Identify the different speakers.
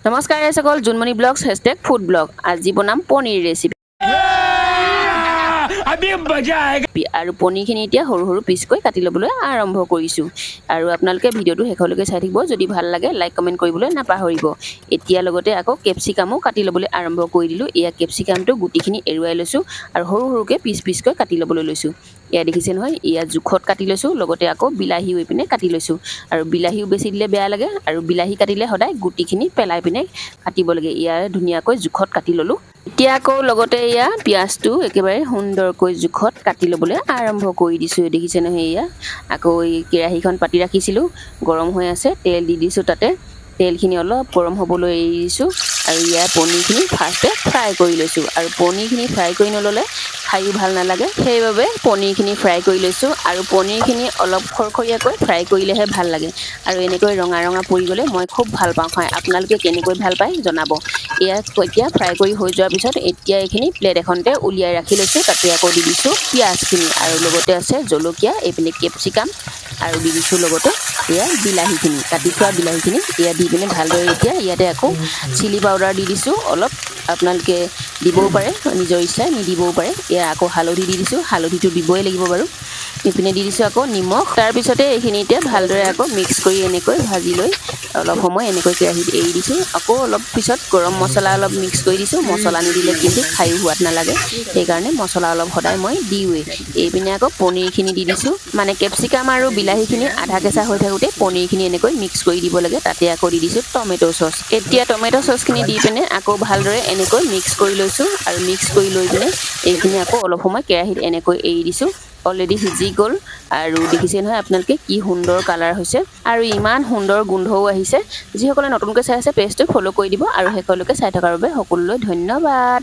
Speaker 1: নমস্কাৰ সকল Junmoni blogs #food blog আজি বনাম পনীৰ ৰেচিপি আৰু পনীৰখিনি এতিয়া সৰু সৰু পিচকৈ কাটি ল'বলৈ আৰম্ভ কৰিছোঁ আৰু আপোনালোকে ভিডিঅ'টো শেষলৈকে চাই থাকিব যদি ভাল লাগে লাইক কমেণ্ট কৰিবলৈ নাপাহৰিব এতিয়া লগতে আকৌ কেপচিকামো কাটি ল'বলৈ আৰম্ভ কৰি দিলোঁ এয়া কেপচিকামটো গুটিখিনি এৰুৱাই লৈছোঁ আৰু সৰু সৰুকৈ পিচকৈ কাটি ল'বলৈ লৈছোঁ এয়া দেখিছে নহয় এয়া জোখত কাটি লৈছোঁ লগতে আকৌ বিলাহী হৈ পিনে কাটি লৈছোঁ আৰু বিলাহীও বেছি দিলে বেয়া লাগে আৰু বিলাহী কাটিলে সদায় গুটিখিনি পেলাই পিনে কাটিব লাগে ইয়াৰ ধুনীয়াকৈ জোখত কাটি ল'লোঁ এতিয়া আকৌ লগতে এয়া পিঁয়াজটো একেবাৰে সুন্দৰকৈ জোখত কাটি ল'বলৈ আৰম্ভ কৰি দিছোঁ দেখিছে নহয় এয়া আকৌ এই কেৰাহীখন পাতি ৰাখিছিলোঁ গৰম হৈ আছে তেল দি দিছোঁ তাতে তেলখিনি অলপ গৰম হ'বলৈ এৰি দিছোঁ আৰু ইয়াৰ পনীৰখিনি ফাৰ্ষ্টে ফ্ৰাই কৰি লৈছোঁ আৰু পনীৰখিনি ফ্ৰাই কৰি নল'লে খায়ো ভাল নালাগে সেইবাবে পনীৰখিনি ফ্ৰাই কৰি লৈছোঁ আৰু পনীৰখিনি অলপ খৰখৰীয়াকৈ ফ্ৰাই কৰিলেহে ভাল লাগে আৰু এনেকৈ ৰঙা ৰঙা পৰি গ'লে মই খুব ভাল পাওঁ খাই আপোনালোকে কেনেকৈ ভাল পায় জনাব ইয়াত এতিয়া ফ্ৰাই কৰি হৈ যোৱাৰ পিছত এতিয়া এইখিনি প্লেট এখনতে উলিয়াই ৰাখি লৈছোঁ তাতে আকৌ দি দিছোঁ পিঁয়াজখিনি আৰু লগতে আছে জলকীয়া এইপিনে কেপচিকাম আৰু দি দিছোঁ লগতে এয়া বিলাহীখিনি কাটি থোৱা বিলাহীখিনি এয়া দি পিনে ভালদৰে এতিয়া ইয়াতে আকৌ চিলি পাউডাৰ দি দিছোঁ অলপ আপোনালোকে দিবও পাৰে নিজৰ ইচ্ছাই নিদিবও পাৰে এয়া আকৌ হালধি দি দিছোঁ হালধিটো দিবই লাগিব বাৰু ইপিনে দি দিছোঁ আকৌ নিমখ তাৰপিছতে এইখিনি এতিয়া ভালদৰে আকৌ মিক্স কৰি এনেকৈ ভাজি লৈ অলপ সময় এনেকৈ কেৰাহীত এৰি দিছোঁ আকৌ অলপ পিছত গৰম মছলা অলপ মিক্স কৰি দিছোঁ মছলা নিদিলে কিন্তু খায়ো সোৱাদ নালাগে সেইকাৰণে মছলা অলপ সদায় মই দিওঁৱেই এইপিনে আকৌ পনীৰখিনি দি দিছোঁ মানে কেপচিকাম আৰু বিলাহীখিনি আধা কেঁচা হৈ থাকোঁতে পনীৰখিনি এনেকৈ মিক্স কৰি দিব লাগে তাতে আকৌ দি দিছোঁ টমেট' চচ এতিয়া টমেট' চচখিনি দি পিনে আকৌ ভালদৰে এনেকৈ মিক্স কৰি লৈছোঁ আৰু মিক্স কৰি লৈ পিনে এইখিনি আকৌ অলপ সময় কেৰাহীত এনেকৈ এৰি দিছোঁ অলৰেডি সিজি গ'ল আৰু দেখিছে নহয় আপোনালোকে কি সুন্দৰ কালাৰ হৈছে আৰু ইমান সুন্দৰ গোন্ধও আহিছে যিসকলে নতুনকৈ চাই আছে পেজটো ফ'ল' কৰি দিব আৰু শেষলৈকে চাই থকাৰ বাবে সকলোলৈ ধন্যবাদ।